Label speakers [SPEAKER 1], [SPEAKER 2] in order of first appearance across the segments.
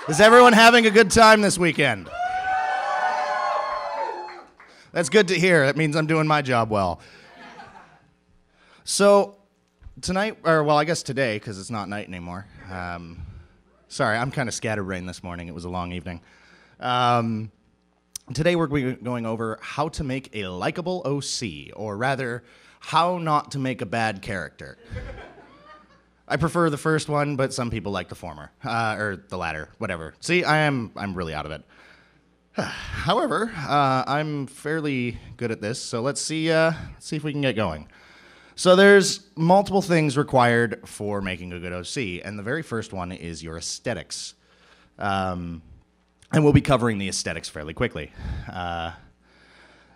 [SPEAKER 1] Is everyone having a good time this weekend? That's good to hear. That means I'm doing my job well. So tonight, or well, I guess today, because it's not night anymore. Sorry, I'm kind of scatterbrained this morning. It was a long evening. Today we're going over how to make a likable OC, or rather, how not to make a bad character. I prefer the first one, but some people like the former, or the latter, whatever. See, I'm really out of it. However, I'm fairly good at this, so let's see if we can get going. So there's multiple things required for making a good OC, and the very first one is your aesthetics. And we'll be covering the aesthetics fairly quickly.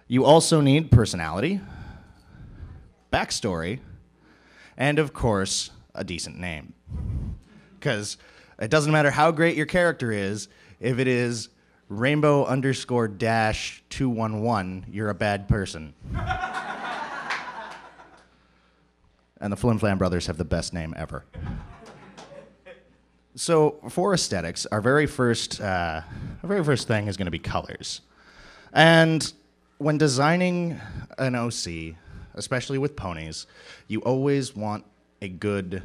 [SPEAKER 1] You also need personality, backstory, and of course, a decent name. Because it doesn't matter how great your character is, if it is rainbow_-211, you're a bad person. And the Flim Flam Brothers have the best name ever. So for aesthetics, our very first thing is going to be colors. And when designing an OC, especially with ponies, you always want a good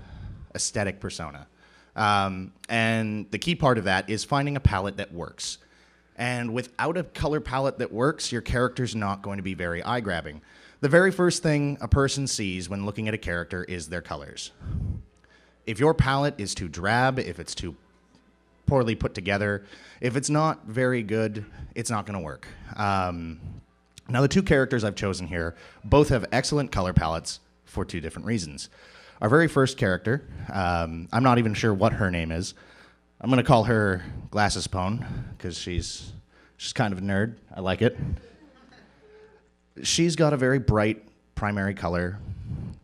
[SPEAKER 1] aesthetic persona. And the key part of that is finding a palette that works. And without a color palette that works, your character's not going to be very eye-grabbing. The very first thing a person sees when looking at a character is their colors. If your palette is too drab, if it's too poorly put together, if it's not very good, it's not going to work. Now, the two characters I've chosen here both have excellent color palettes for two different reasons. Our very first character, I'm not even sure what her name is. I'm going to call her Glasses Pone, because she's kind of a nerd. I like it. She's got a very bright primary color,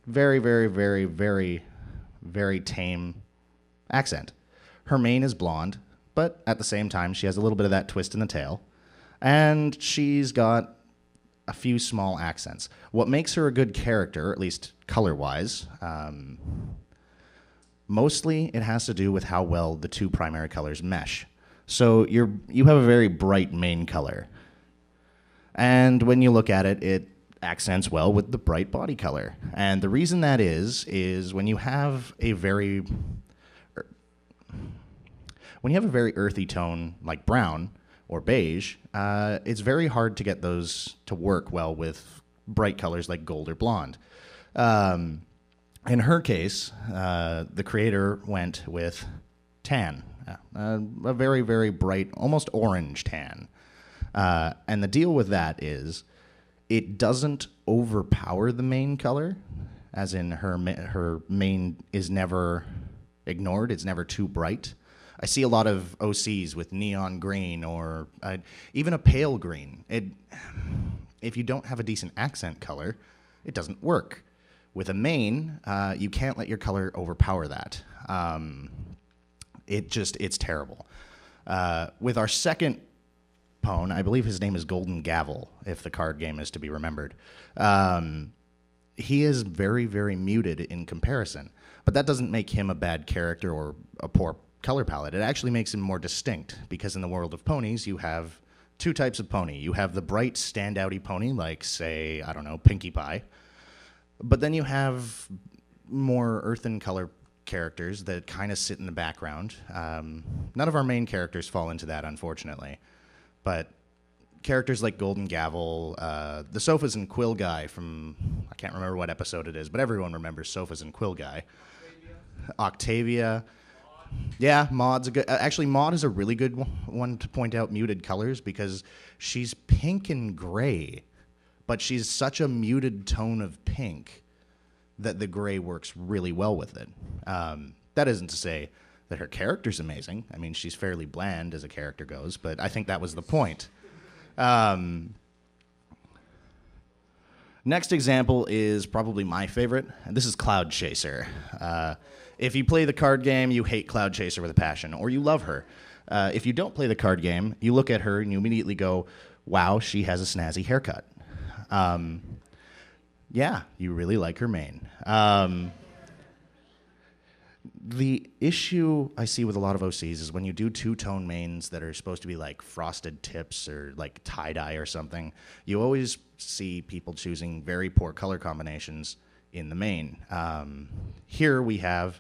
[SPEAKER 1] very, very, very, very, very tame accent. Her mane is blonde, but at the same time, she has a little bit of that twist in the tail. And she's got a few small accents. What makes her a good character, at least color-wise, mostly it has to do with how well the two primary colors mesh. So you have a very bright main color. And when you look at it, it accents well with the bright body color. And the reason that is when you have a very earthy tone like brown or beige, it's very hard to get those to work well with bright colors like gold or blonde. In her case, the creator went with tan, a very, very bright, almost orange tan. And the deal with that is it doesn't overpower the main color, as in her main is never ignored, it's never too bright. I see a lot of OCs with neon green or even a pale green. If you don't have a decent accent color, it doesn't work. With a main, you can't let your color overpower that. It's terrible. With our second pone, I believe his name is Golden Gavel, if the card game is to be remembered. He is very, very muted in comparison, but that doesn't make him a bad character or a poor color palette. It actually makes him more distinct, because in the world of ponies, you have two types of pony. You have the bright, standouty pony, like, say, I don't know, Pinkie Pie. But then you have more earthen color characters that kind of sit in the background. None of our main characters fall into that, unfortunately. But characters like Golden Gavel, the Sofas and Quill guy from, I can't remember what episode it is, but everyone remembers Sofas and Quill guy. Octavia. Yeah, Maud's a good... actually, Maud is a really good one to point out muted colors, because she's pink and gray, but she's such a muted tone of pink that the gray works really well with it. That isn't to say that her character's amazing. I mean, she's fairly bland as a character goes, but I think that was the point. Next example is probably my favorite, and this is Cloud Chaser. If you play the card game, you hate Cloud Chaser with a passion, or you love her. If you don't play the card game, you look at her and you immediately go, wow, she has a snazzy haircut. Yeah, you really like her mane. The issue I see with a lot of OCs is when you do two-tone mains that are supposed to be like frosted tips or like tie-dye or something, you always see people choosing very poor color combinations in the main. Here we have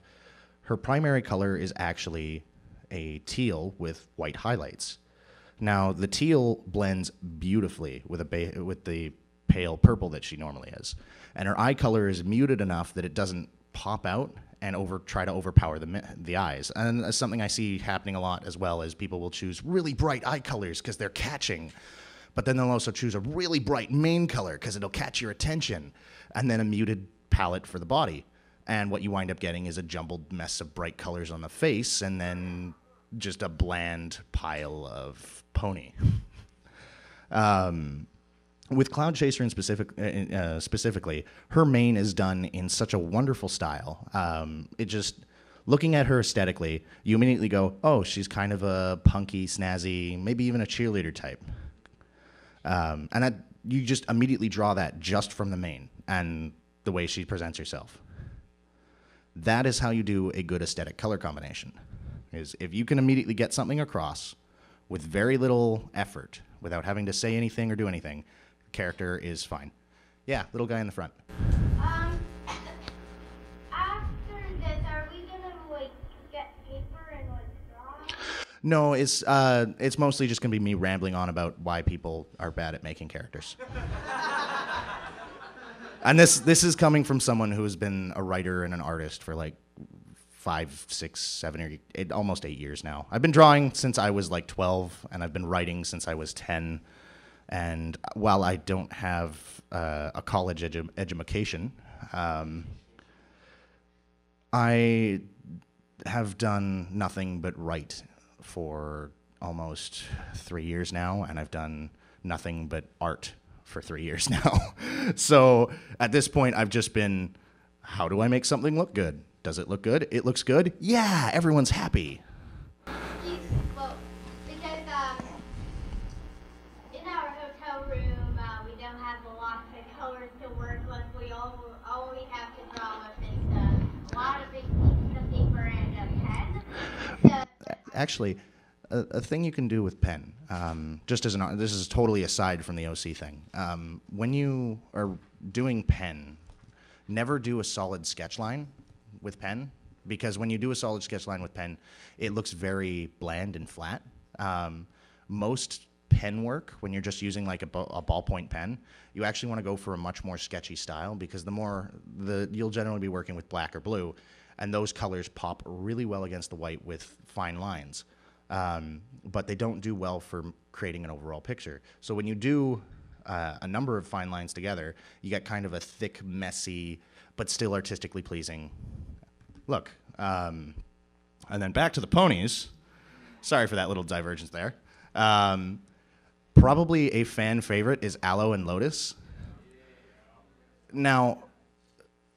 [SPEAKER 1] her primary color is actually a teal with white highlights. Now, the teal blends beautifully with the pale purple that she normally is. And her eye color is muted enough that it doesn't pop out and try to overpower the eyes. And that's something I see happening a lot as well, as people will choose really bright eye colors because they're catching. But then they'll also choose a really bright main color because it'll catch your attention. And then a muted palette for the body. And what you wind up getting is a jumbled mess of bright colors on the face and then just a bland pile of pony. With Cloud Chaser in specifically, her mane is done in such a wonderful style. It just, looking at her aesthetically, you immediately go, oh, she's kind of a punky, snazzy, maybe even a cheerleader type. You just immediately draw that just from the mane and the way she presents herself. That is how you do a good aesthetic color combination. Is if you can immediately get something across with very little effort, without having to say anything or do anything, the character is fine. Yeah, little guy in the front.
[SPEAKER 2] After this, are we gonna like get paper and like draw?
[SPEAKER 1] No, it's mostly just gonna be me rambling on about why people are bad at making characters. And this is coming from someone who has been a writer and an artist for like 5, 6, 7, or 8, almost 8 years now. I've been drawing since I was like 12, and I've been writing since I was 10. And while I don't have a college education, I have done nothing but write for almost 3 years now, and I've done nothing but art for 3 years now. So at this point, I've just been, how do I make something look good? Does it look good? It looks good? Yeah, everyone's happy.
[SPEAKER 2] Well, because in our hotel room, we don't have a lot of colors to work with. We all we have to draw with is a lot of big pieces of paper and a pen. So,
[SPEAKER 1] Actually, a thing you can do with pen, just as this is totally aside from the OC thing. When you are doing pen, never do a solid sketch line with pen, because when you do a solid sketch line with pen, it looks very bland and flat. Most pen work, when you're just using like a ballpoint pen, you actually want to go for a much more sketchy style, because you'll generally be working with black or blue, and those colors pop really well against the white with fine lines. But they don't do well for creating an overall picture. So when you do a number of fine lines together, you get kind of a thick, messy, but still artistically pleasing look. And then back to the ponies. Sorry for that little divergence there. Probably a fan favorite is Aloe and Lotus. Now,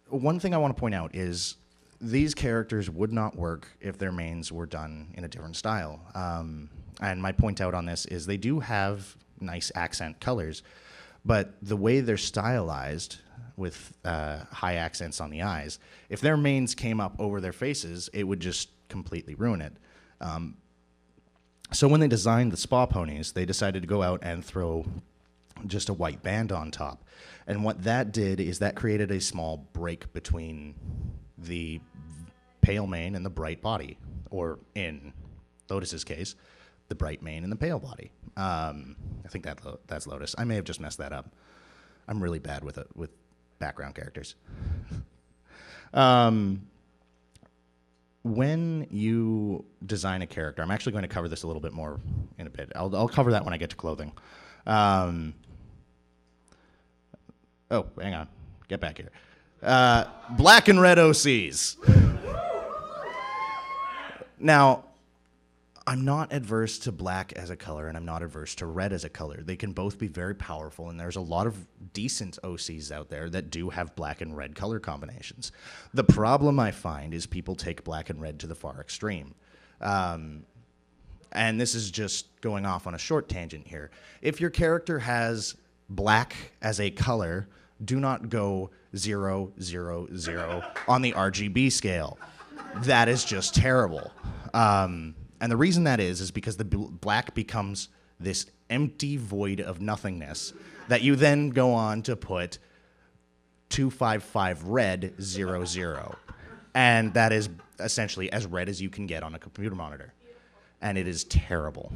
[SPEAKER 1] one thing I want to point out is these characters would not work if their mains were done in a different style. And my point out on this is they do have nice accent colors, but the way they're stylized with high accents on the eyes, if their mains came up over their faces, it would just completely ruin it. So when they designed the spa ponies, they decided to go out and throw just a white band on top. And what that did is that created a small break between the pale mane and the bright body, or in Lotus's case, the bright mane and the pale body. I think that's Lotus. I may have just messed that up. I'm really bad with background characters. When you design a character, I'm actually going to cover this a little bit more in a bit. I'll cover that when I get to clothing. Oh, hang on. Get back here. Black and red OCs. Now, I'm not adverse to black as a color, and I'm not adverse to red as a color. They can both be very powerful, and there's a lot of decent OCs out there that do have black and red color combinations. The problem I find is people take black and red to the far extreme. And this is just going off on a short tangent here. If your character has black as a color, do not go 0, 0, 0 on the RGB scale. That is just terrible. And the reason that is because the black becomes this empty void of nothingness that you then go on to put 255 red 00. And that is essentially as red as you can get on a computer monitor. And it is terrible.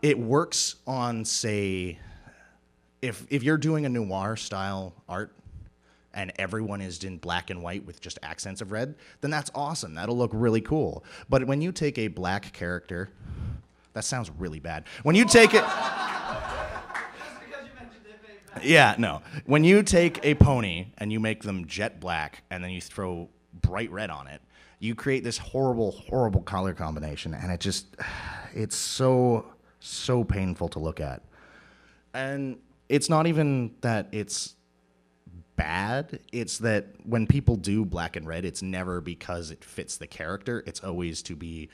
[SPEAKER 1] It works on, say, if you're doing a noir style art and everyone is in black and white with just accents of red, then that's awesome. That'll look really cool. But when you take a black character, that sounds really bad. When you take it... Yeah, no. When you take a pony and you make them jet black and then you throw bright red on it, you create this horrible, horrible color combination, and it's so painful to look at. And it's not even that it's bad, it's that when people do black and red, it's never because it fits the character, it's always to be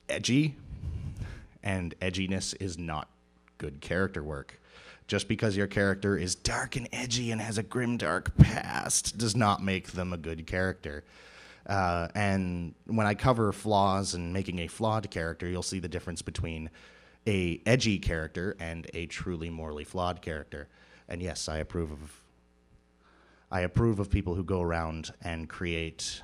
[SPEAKER 1] edgy, and edginess is not good character work. Just because your character is dark and edgy and has a grim, dark past does not make them a good character. And when I cover flaws and making a flawed character, you'll see the difference between a edgy character and a truly morally flawed character. And yes, I approve of people who go around and create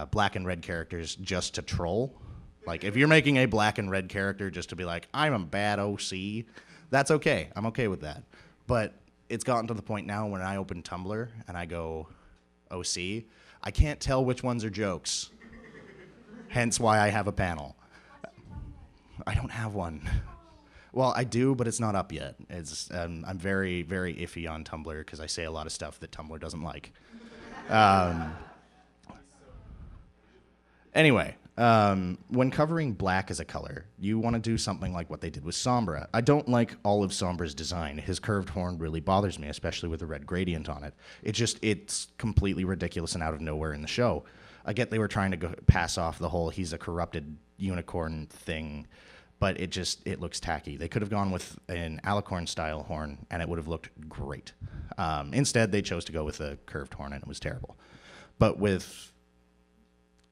[SPEAKER 1] black and red characters just to troll. Like, if you're making a black and red character just to be like, I'm a bad OC, that's okay. I'm okay with that. But it's gotten to the point now when I open Tumblr and I go OC, I can't tell which ones are jokes. Hence why I have a panel. I don't have one. Well, I do, but it's not up yet. I'm very, very iffy on Tumblr because I say a lot of stuff that Tumblr doesn't like. Anyway, when covering black as a color, you want to do something like what they did with Sombra. I don't like all of Sombra's design. His curved horn really bothers me, especially with the red gradient on it. It's completely ridiculous and out of nowhere in the show. I get they were trying to pass off the whole he's a corrupted unicorn thing, but it looks tacky. They could have gone with an alicorn-style horn, and it would have looked great. Instead, they chose to go with a curved horn, and it was terrible. But with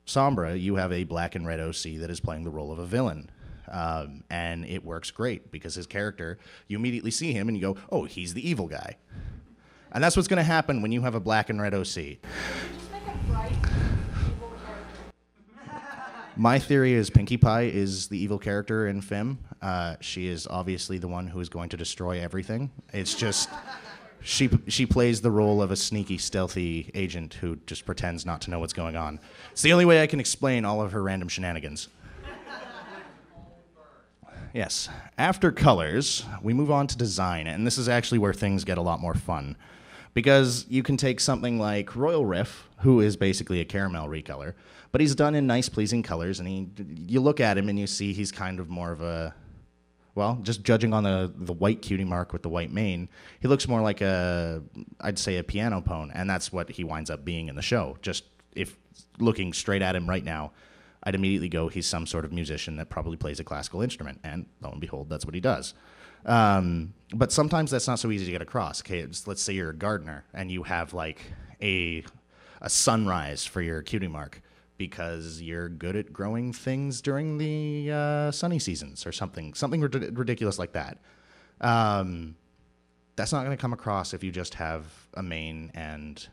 [SPEAKER 1] Sombra, you have a black and red OC that is playing the role of a villain. And it works great because his character, you immediately see him and you go, oh, he's the evil guy. And that's what's going to happen when you have a black and red OC.
[SPEAKER 2] Just make a bright, evil character.
[SPEAKER 1] My theory is Pinkie Pie is the evil character in Fim. She is obviously the one who is going to destroy everything. It's just... She plays the role of a sneaky, stealthy agent who just pretends not to know what's going on. It's the only way I can explain all of her random shenanigans. Yes. After colors, we move on to design, and this is actually where things get a lot more fun. Because you can take something like Royal Riff, who is basically a caramel recolor, but he's done in nice, pleasing colors, and you look at him and you see he's kind of more of a... Well, just judging on the white cutie mark with the white mane, he looks more like I'd say a piano pone, and that's what he winds up being in the show. Just if looking straight at him right now, I'd immediately go, he's some sort of musician that probably plays a classical instrument, and lo and behold, that's what he does. But sometimes that's not so easy to get across. Okay, let's say you're a gardener, and you have like a sunrise for your cutie mark, because you're good at growing things during the sunny seasons or something ridiculous like that. That's not going to come across if you just have a mane and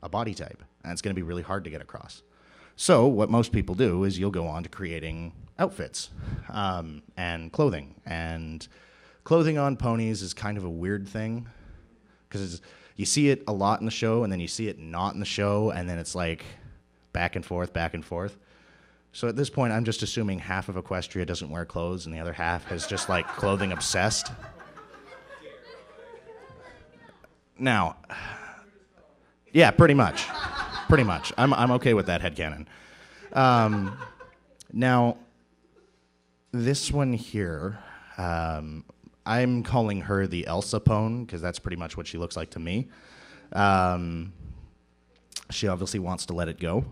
[SPEAKER 1] a body type, and it's going to be really hard to get across. So what most people do is you'll go on to creating outfits and clothing. And clothing on ponies is kind of a weird thing because you see it a lot in the show, and then you see it not in the show, and then it's like... back and forth, back and forth. So at this point, I'm just assuming half of Equestria doesn't wear clothes and the other half is just like clothing obsessed. Now, yeah, pretty much. Pretty much. I'm okay with that headcanon. Now, this one here, I'm calling her the Elsa Pone because that's pretty much what she looks like to me. She obviously wants to let it go.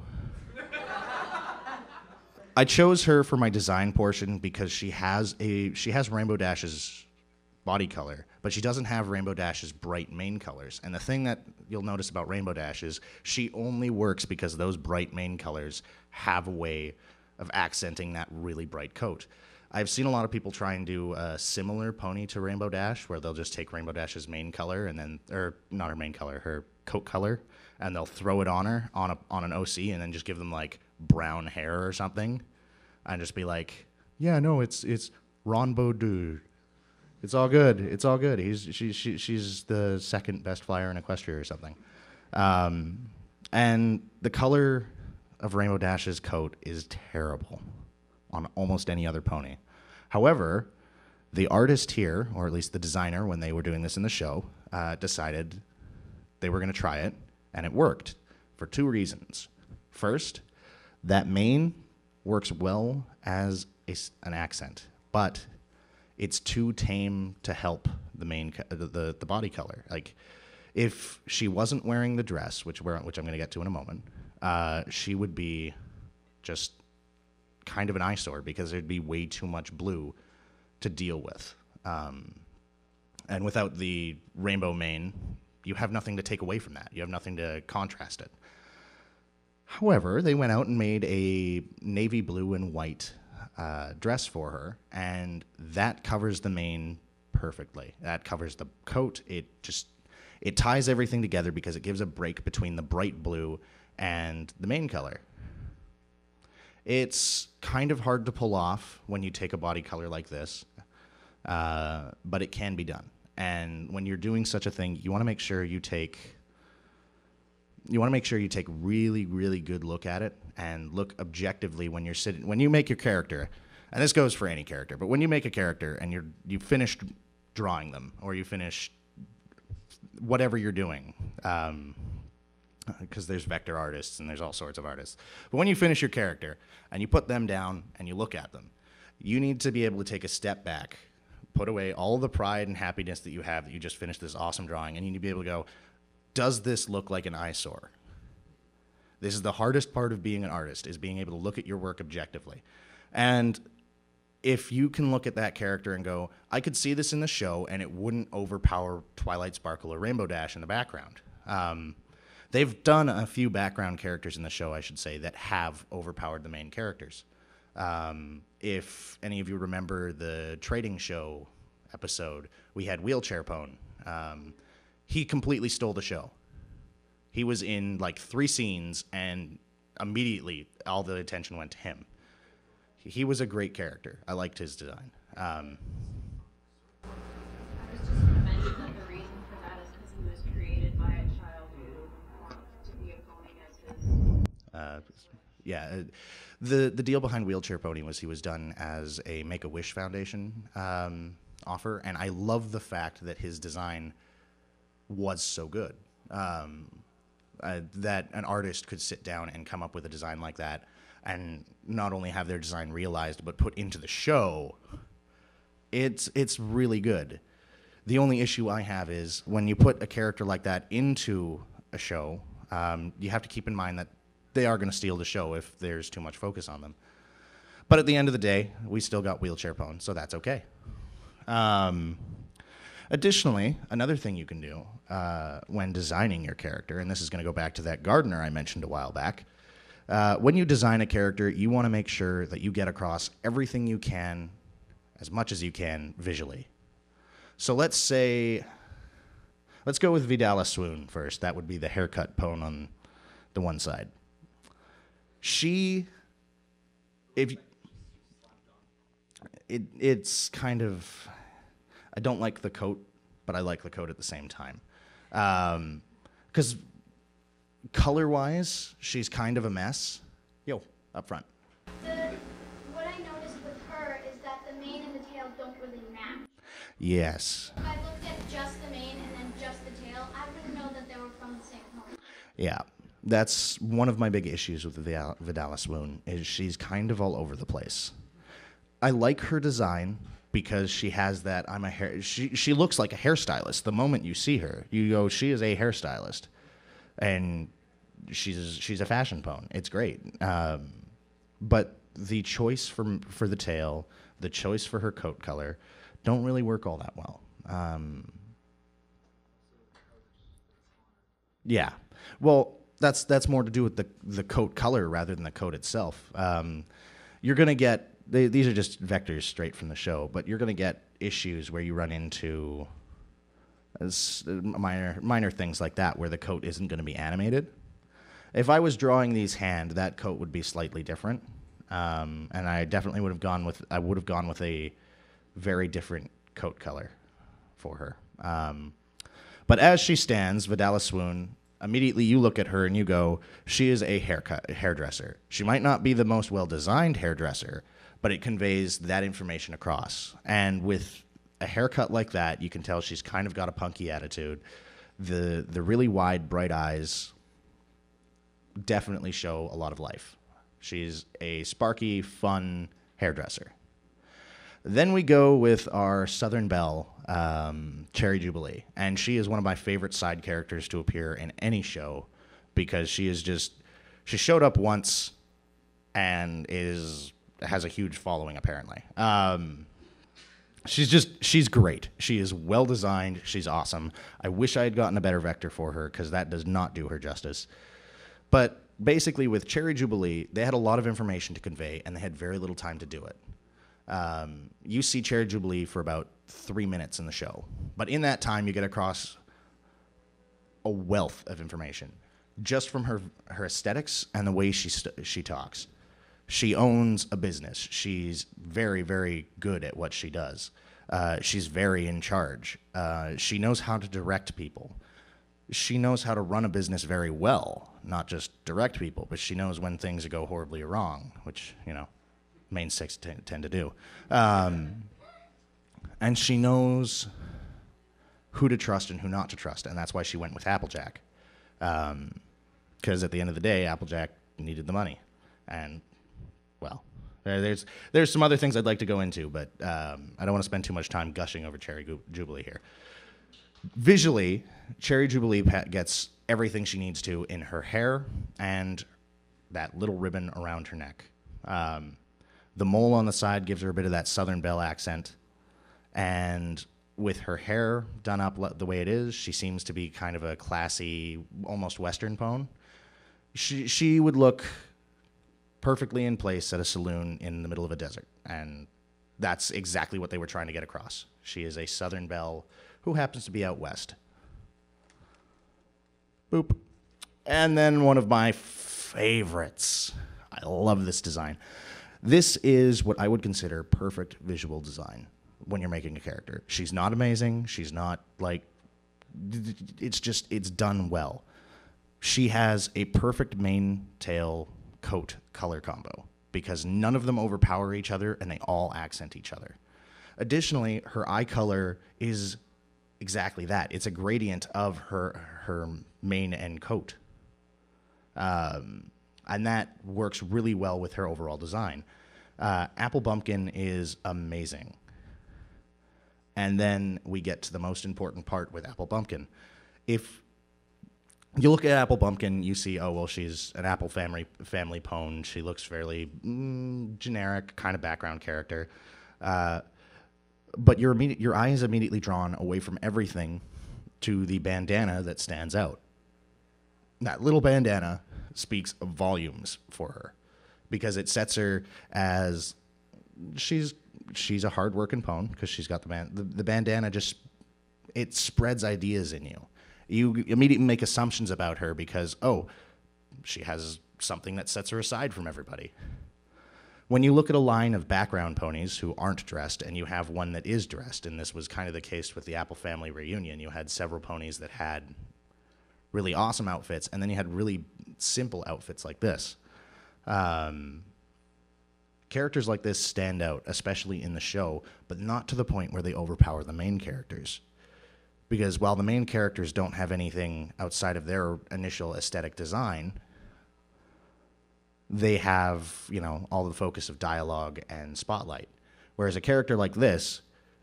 [SPEAKER 1] I chose her for my design portion because she has Rainbow Dash's body color, but she doesn't have Rainbow Dash's bright mane colors. And the thing that you'll notice about Rainbow Dash is she only works because those bright mane colors have a way of accenting that really bright coat. I've seen a lot of people try and do a similar pony to Rainbow Dash, where they'll just take Rainbow Dash's main color and then, or not her main color, her coat color, and they'll throw it on her on an OC, and then just give them like brown hair or something, and just be like, yeah, no, it's Ronbo dude. It's all good. It's all good. She's the second best flyer in Equestria or something. And the color of Rainbow Dash's coat is terrible on almost any other pony. However, the artist here, or at least the designer when they were doing this in the show, decided they were going to try it, and it worked for two reasons. First, that mane works well as an accent, but it's too tame to help the body color. Like, if she wasn't wearing the dress, which I'm going to get to in a moment, she would be just kind of an eyesore because there'd be way too much blue to deal with. And without the rainbow mane, you have nothing to take away from that. You have nothing to contrast it. However, they went out and made a navy blue and white dress for her, and that covers the mane perfectly. That covers the coat. It ties everything together because it gives a break between the bright blue and the mane color. It's kind of hard to pull off when you take a body color like this, but it can be done. And when you're doing such a thing, you want to make sure you take really, really good look at it and look objectively when you make your character. And this goes for any character, but when you make a character and you finished drawing them, or you finish whatever you're doing, because there's vector artists and there's all sorts of artists. But when you finish your character and you put them down and you look at them, you need to be able to take a step back, put away all the pride and happiness that you have that you just finished this awesome drawing, and you need to be able to go, does this look like an eyesore? This is the hardest part of being an artist, is being able to look at your work objectively. And if you can look at that character and go, I could see this in the show and it wouldn't overpower Twilight Sparkle or Rainbow Dash in the background. They've done a few background characters in the show, I should say, that have overpowered the main characters. If any of you remember the trading show episode, we had Wheelchair Pone. He completely stole the show. He was in like 3 scenes, and immediately all the attention went to him. He was a great character. I liked his design.
[SPEAKER 3] I was just going to mention that the reason for that is because he was created by a child who wanted to be a pony as his.
[SPEAKER 1] Yeah, the deal behind Wheelchair Pony was he was done as a Make-A-Wish Foundation offer, and I love the fact that his design was so good. That an artist could sit down and come up with a design like that and not only have their design realized but put into the show. It's really good. The only issue I have is when you put a character like that into a show, you have to keep in mind that they are going to steal the show if there's too much focus on them. But at the end of the day, we still got Wheelchair Pone, so that's okay. Additionally, another thing you can do when designing your character, and this is going to go back to that gardener I mentioned a while back, when you design a character, you want to make sure that you get across everything you can, as much as you can, visually. So let's go with Vidala Swoon first. That would be the haircut pone on the one side. It's kind of, I don't like the coat, but I like the coat at the same time. Because color-wise, she's kind of a mess. Yo, up front.
[SPEAKER 2] What I noticed with her is that the mane and the tail don't really match.
[SPEAKER 1] Yes.
[SPEAKER 2] If I looked at just the mane and then just the tail, I wouldn't know that they were from the same pony.
[SPEAKER 1] Yeah, that's one of my big issues with Vidala Swoon, is she's kind of all over the place. I like her design because she has that, she looks like a hairstylist. The moment you see her, you go, she is a hairstylist. And she's a fashion pone. It's great. But the choice for the tail, the choice for her coat color, don't really work all that well. Yeah. Well, that's more to do with the coat color rather than the coat itself. You're going to get these are just vectors straight from the show, but you're going to get issues where you run into minor things like that where the coat isn't going to be animated. If I was drawing these hand, that coat would be slightly different, and I definitely would have gone with a very different coat color for her. But as she stands, Vidala Swoon, immediately you look at her and you go, she is a hairdresser. She might not be the most well-designed hairdresser, but it conveys that information across. And with a haircut like that, you can tell she's kind of got a punky attitude. The really wide, bright eyes definitely show a lot of life. She's a sparky, fun hairdresser. Then we go with our Southern Belle, Cherry Jubilee. And she is one of my favorite side characters to appear in any show because she showed up once and has a huge following, apparently. She's great. She is well designed. She's awesome. I wish I had gotten a better vector for her because that does not do her justice. But basically with Cherry Jubilee, they had a lot of information to convey and they had very little time to do it. You see Cherry Jubilee for about 3 minutes in the show. But in that time, you get across a wealth of information just from her aesthetics and the way she talks. She owns a business. She's very, very good at what she does. She's very in charge. She knows how to direct people. She knows how to run a business very well, not just direct people, but she knows when things go horribly wrong, which, main six tend to do. And she knows who to trust and who not to trust, and that's why she went with Applejack. Because at the end of the day, Applejack needed the money. And, well, there's some other things I'd like to go into, but I don't want to spend too much time gushing over Cherry Jubilee here. Visually, Cherry Jubilee gets everything she needs to in her hair and that little ribbon around her neck. The mole on the side gives her a bit of that Southern Belle accent. And with her hair done up the way it is, she seems to be kind of a classy, almost Western pone. She would look perfectly in place at a saloon in the middle of a desert. And that's exactly what they were trying to get across. She is a Southern Belle who happens to be out west. Boop. And then one of my favorites. I love this design. This is what I would consider perfect visual design when you're making a character. She's not amazing. She's not it's done well. She has a perfect mane, tail, coat color combo because none of them overpower each other and they all accent each other. Additionally, her eye color is exactly that. It's a gradient of her mane and coat. And that works really well with her overall design. Apple Bumpkin is amazing. And then we get to the most important part with Apple Bumpkin. If you look at Apple Bumpkin, you see, oh, well, she's an Apple family pone. She looks fairly generic, kind of background character. But your eye is immediately drawn away from everything to the bandana that stands out. That little bandana speaks volumes for her because it sets her as she's a hard-working pone because she's got the bandana. Just it spreads ideas in you. You immediately make assumptions about her because, oh, she has something that sets her aside from everybody. When you look at a line of background ponies who aren't dressed and you have one that is dressed, and this was kind of the case with the Apple family reunion, you had several ponies that had really awesome outfits, and then you had really simple outfits like this. Characters like this stand out, especially in the show, but not to the point where they overpower the main characters. Because while the main characters don't have anything outside of their initial aesthetic design, they have, all the focus of dialogue and spotlight. Whereas a character like this,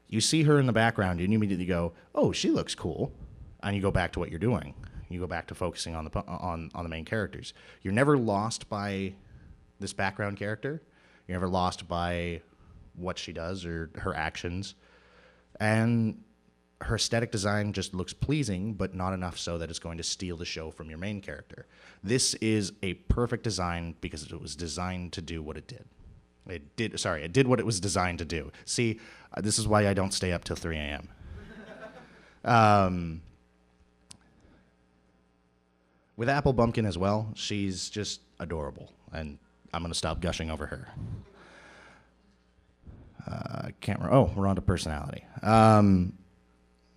[SPEAKER 1] you see her in the background and you immediately go, oh, she looks cool. And you go back to what you're doing. You go back to focusing on the main characters. You're never lost by this background character. You're never lost by what she does or her actions. And her aesthetic design just looks pleasing, but not enough so that it's going to steal the show from your main character. This is a perfect design because it was designed to do what it did. It did what it was designed to do. See, this is why I don't stay up till 3 a.m. With Apple Bumpkin as well, she's just adorable, and I'm going to stop gushing over her. We're on to personality. I'm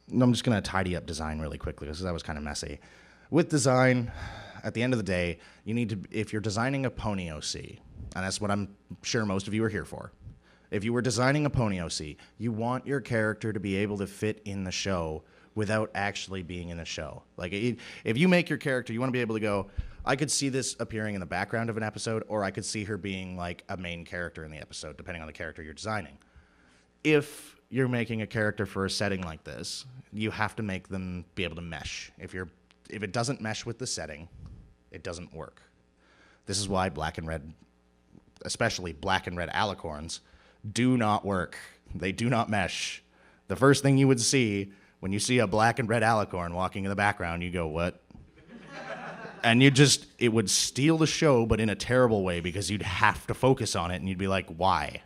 [SPEAKER 1] just going to tidy up design really quickly because that was kind of messy. With design, at the end of the day, you need to, if you're designing a pony OC, and that's what I'm sure most of you are here for. If you were designing a pony OC, you want your character to be able to fit in the show without actually being in the show. Like, if you make your character, you want to be able to go, I could see this appearing in the background of an episode, or I could see her being like a main character in the episode, depending on the character you're designing. If you're making a character for a setting like this, you have to make them be able to mesh. If it doesn't mesh with the setting, it doesn't work. This is why black and red, especially black and red alicorns, do not work. They do not mesh. The first thing you would see when you see a black and red alicorn walking in the background, you go, what? And it would steal the show, but in a terrible way, because you'd have to focus on it, and you'd be like, why?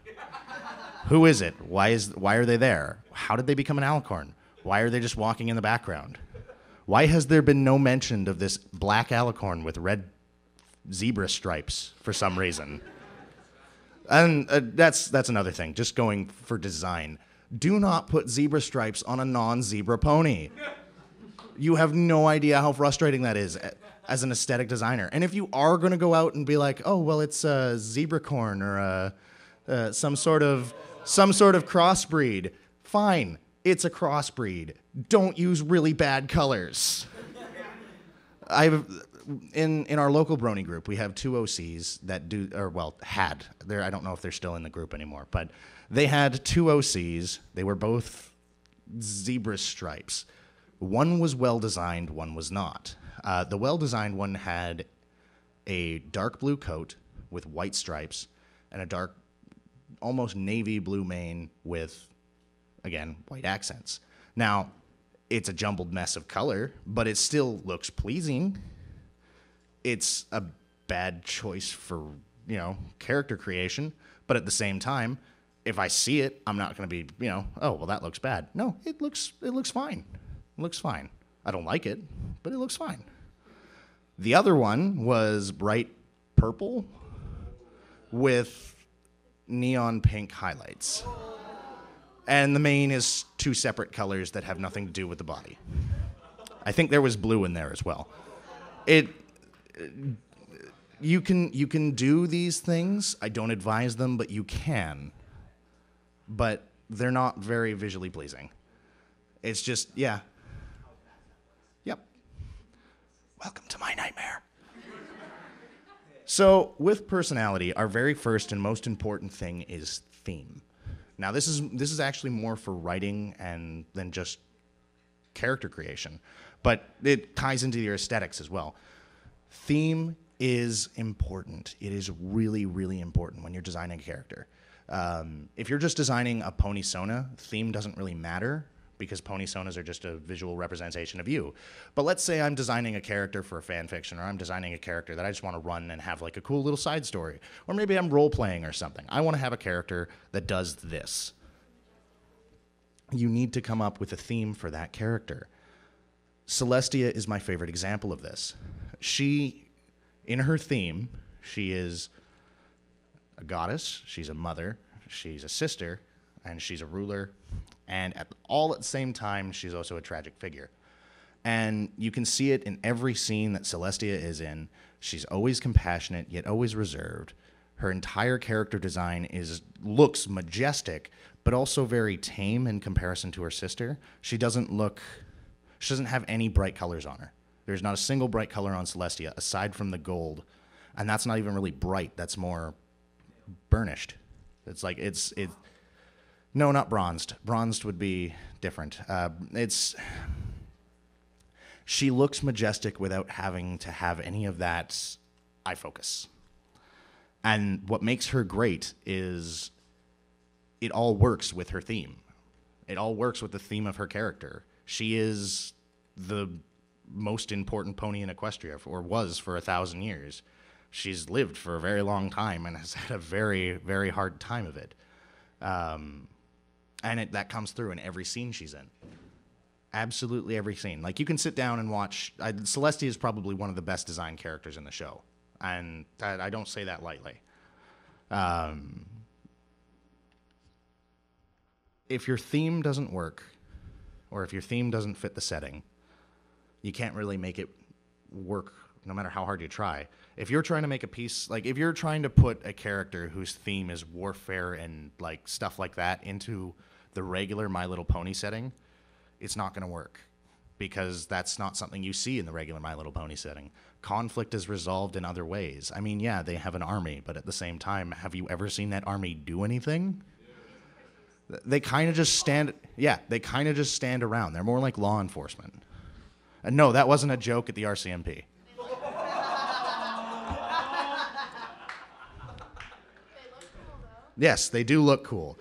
[SPEAKER 1] Who is it? Why are they there? How did they become an alicorn? Why are they just walking in the background? Why has there been no mention of this black alicorn with red zebra stripes for some reason? And that's another thing, just going for design. Do not put zebra stripes on a non-zebra pony. You have no idea how frustrating that is as an aesthetic designer. And if you are going to go out and be like, oh, well, it's a zebracorn or some sort of crossbreed, fine, it's a crossbreed. Don't use really bad colors. In our local Brony group, we have 2 OCs that had. I don't know if they're still in the group anymore, but they had 2 OCs. They were both zebra stripes. One was well-designed, one was not. The well-designed one had a dark blue coat with white stripes and a dark, almost navy blue mane with, again, white accents. Now, it's a jumbled mess of color, but it still looks pleasing. It's a bad choice for, character creation, but at the same time, if I see it, I'm not going to be, oh, well, that looks bad. No, it looks fine. It looks fine. I don't like it, but it looks fine. The other one was bright purple with neon pink highlights. And the mane is 2 separate colors that have nothing to do with the body. I think there was blue in there as well. You can do these things. I don't advise them, but you can. But they're not very visually pleasing. It's just, yeah. Yep. Welcome to my nightmare. So, with personality, our very first and most important thing is theme. Now, this is actually more for writing than just character creation, but it ties into your aesthetics as well. Theme is important. It is really, really important when you're designing a character. If you're just designing a pony sona, theme doesn't really matter because pony sonas are just a visual representation of you. But let's say I'm designing a character for a fan fiction, or I'm designing a character that I just want to run and have like a cool little side story. Or maybe I'm role-playing or something. I want to have a character that does this. You need to come up with a theme for that character. Celestia is my favorite example of this. In her theme, she is a goddess, she's a mother, she's a sister, and she's a ruler, and at the same time, she's also a tragic figure. And you can see it in every scene that Celestia is in. She's always compassionate, yet always reserved. Her entire character design looks majestic, but also very tame in comparison to her sister. She doesn't have any bright colors on her. There's not a single bright color on Celestia, aside from the gold. And that's not even really bright, that's more burnished. No, not bronzed. Bronzed would be different. She looks majestic without having to have any of that eye focus. And what makes her great is it all works with her theme. It all works with the theme of her character. She is the most important pony in Equestria, or was for 1,000 years. She's lived for a very long time and has had a very, very hard time of it. And that comes through in every scene she's in. Absolutely every scene. Like, you can sit down and watch. Celestia is probably one of the best designed characters in the show. And I don't say that lightly. If your theme doesn't work, or if your theme doesn't fit the setting, you can't really make it work no matter how hard you try. If you're trying to make a piece, like if you're trying to put a character whose theme is warfare and like stuff like that into the regular My Little Pony setting, it's not going to work, because that's not something you see in the regular My Little Pony setting. Conflict is resolved in other ways. I mean, yeah, they have an army, but at the same time, have you ever seen that army do anything? They kind of just stand. Yeah, they kind of just stand around. They're more like law enforcement. And no, that wasn't a joke at the RCMP. Yes, they do look cool.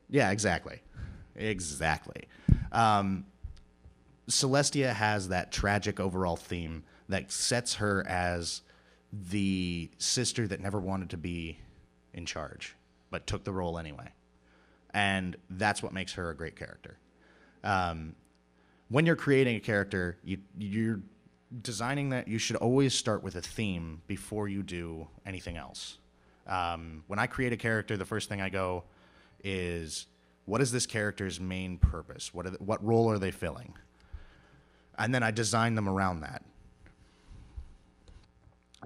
[SPEAKER 1] Yeah, exactly. Exactly. Celestia has that tragic overall theme that sets her as the sister that never wanted to be in charge, but took the role anyway. And that's what makes her a great character. When you're creating a character, you're designing that, you should always start with a theme before you do anything else. When I create a character, the first thing I go is, what is this character's main purpose? What role are they filling? And then I design them around that.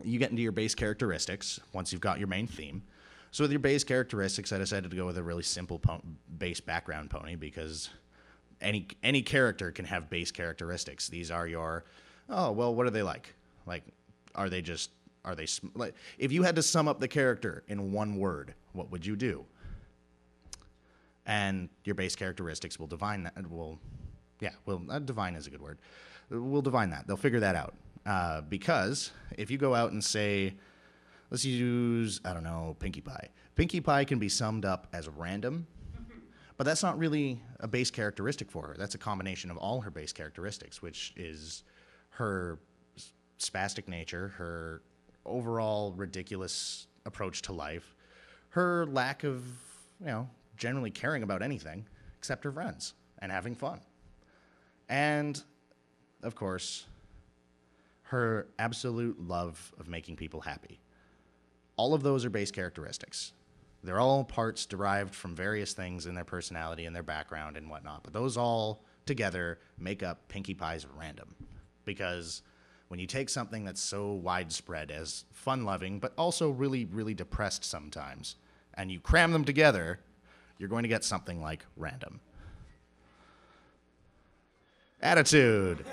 [SPEAKER 1] You get into your base characteristics once you've got your main theme. So with your base characteristics, I decided to go with a really simple base background pony, because any character can have base characteristics. These are your, oh, well, what are they like? Like, like, if you had to sum up the character in one word, what would you do? And your base characteristics will divine that. Divine is a good word. We'll divine that. They'll figure that out. Because if you go out and say, let's use, I don't know, Pinkie Pie. Pinkie Pie can be summed up as random, but that's not really a base characteristic for her. That's a combination of all her base characteristics, which is her spastic nature, her overall ridiculous approach to life, her lack of, generally caring about anything except her friends and having fun. And, of course, her absolute love of making people happy. All of those are base characteristics. They're all parts derived from various things in their personality and their background and whatnot. But those all together make up Pinkie Pie's random. Because when you take something that's so widespread as fun-loving, but also really, really depressed sometimes, and you cram them together, you're going to get something like random. Attitude.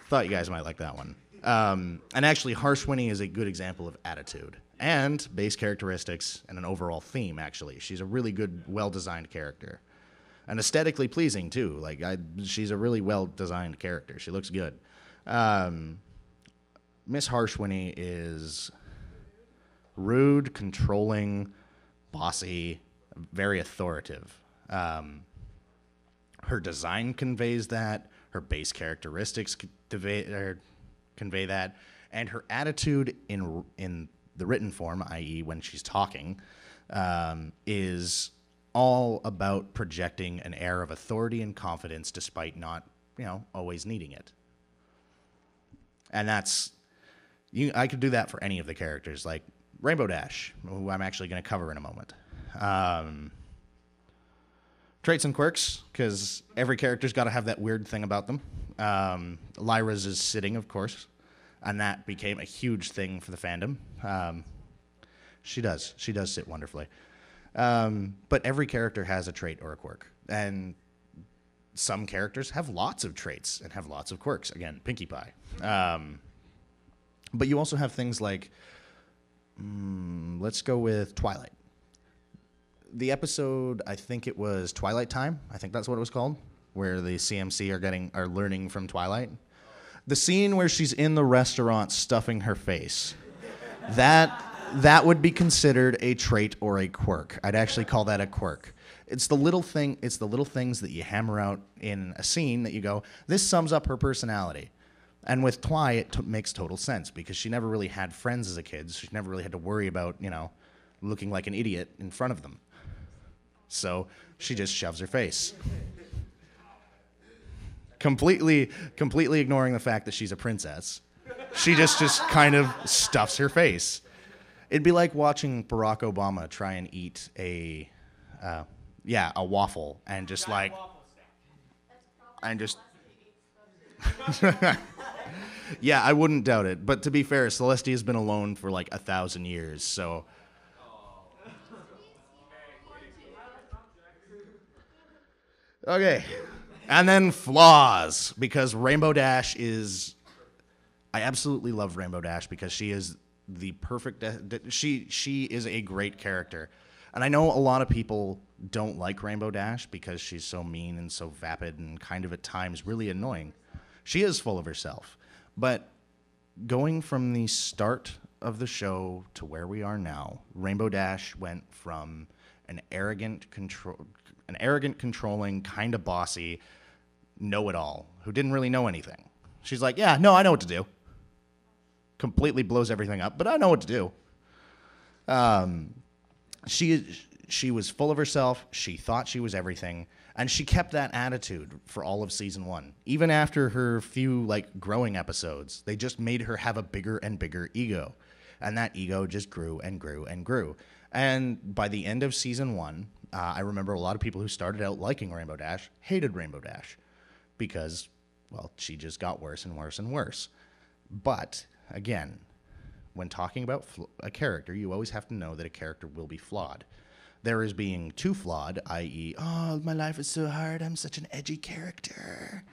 [SPEAKER 1] Thought you guys might like that one. And actually, Harsh Winnie is a good example of attitude and base characteristics and an overall theme, actually. She's a really good, well-designed character. And aesthetically pleasing, too. She's a really well-designed character. She looks good. Miss Harsh Winnie is rude, controlling, bossy, very authoritative. Her design conveys that. Her base characteristics convey that. And her attitude in the written form, i.e. when she's talking, is all about projecting an air of authority and confidence despite not, always needing it. And I could do that for any of the characters, like Rainbow Dash, who I'm actually going to cover in a moment. Traits and quirks, because every character's got to have that weird thing about them. Lyra's is sitting, of course, and that became a huge thing for the fandom. She does sit wonderfully. But every character has a trait or a quirk, and some characters have lots of traits and have lots of quirks. Again, Pinkie Pie. But you also have things like, let's go with Twilight. The episode, I think it was Twilight Time. I think that's what it was called, where the CMC are learning from Twilight. The scene where she's in the restaurant stuffing her face, that would be considered a trait or a quirk. I'd actually call that a quirk. It's the little thing. It's the little things that you hammer out in a scene that you go, this sums up her personality. And with Twy, it makes total sense because she never really had friends as a kid. So she never really had to worry about, looking like an idiot in front of them. So she just shoves her face. Completely ignoring the fact that she's a princess. She just kind of stuffs her face. It'd be like watching Barack Obama try and eat a waffle and just like, and just, yeah, I wouldn't doubt it. But to be fair, Celestia's been alone for like 1,000 years, so. Okay, and then flaws, because Rainbow Dash is, I absolutely love Rainbow Dash because she is the perfect, she is a great character. And I know a lot of people don't like Rainbow Dash because she's so mean and so vapid and kind of at times really annoying. She is full of herself. But going from the start of the show to where we are now, Rainbow Dash went from an arrogant, controlling, kind of bossy know-it-all who didn't really know anything. She's like, yeah, no, I know what to do. Completely blows everything up, but I know what to do. She was full of herself. She thought she was everything. And she kept that attitude for all of season 1. Even after her few growing episodes, they just made her have a bigger and bigger ego. And that ego just grew and grew and grew. And by the end of season 1, I remember a lot of people who started out liking Rainbow Dash hated Rainbow Dash because, well, she just got worse and worse and worse. But, again, when talking about a character, you always have to know that a character will be flawed. There is being too flawed, i.e., oh, my life is so hard, I'm such an edgy character.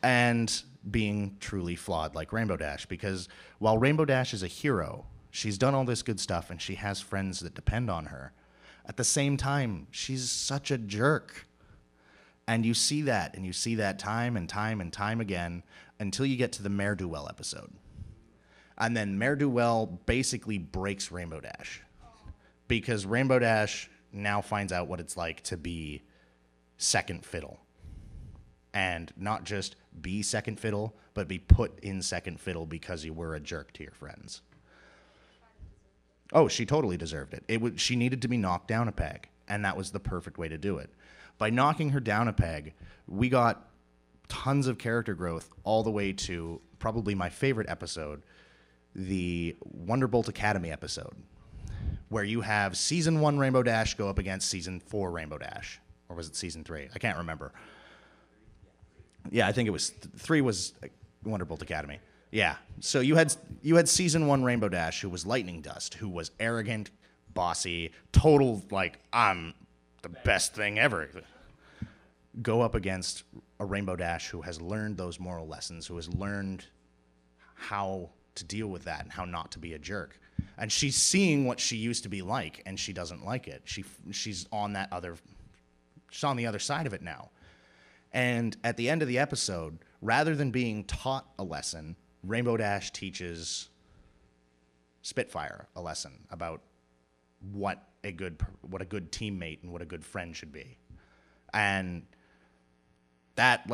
[SPEAKER 1] And being truly flawed like Rainbow Dash, because while Rainbow Dash is a hero, she's done all this good stuff and she has friends that depend on her. At the same time, she's such a jerk. And you see that, and you see that time and time and time again until you get to the Ne'er-do-well episode. And then Ne'er-do-well basically breaks Rainbow Dash. Because Rainbow Dash now finds out what it's like to be second fiddle. And not just be second fiddle, but be put in second fiddle because you were a jerk to your friends. Oh, she totally deserved it. She needed to be knocked down a peg, and that was the perfect way to do it. By knocking her down a peg, we got tons of character growth all the way to probably my favorite episode, the Wonderbolt Academy episode, where you have season 1 Rainbow Dash go up against season 4 Rainbow Dash. Or was it season 3? I can't remember. Yeah, I think it was 3 was Wonderbolt Academy. Yeah. So you had season 1 Rainbow Dash, who was Lightning Dust, who was arrogant, bossy, total, I'm the best thing ever. Go up against a Rainbow Dash who has learned those moral lessons, who has learned how to deal with that and how not to be a jerk. And she's seeing what she used to be like, and she doesn't like it. She's on the other side of it now. And at the end of the episode, rather than being taught a lesson, Rainbow Dash teaches Spitfire a lesson about what a good teammate and what a good friend should be. And that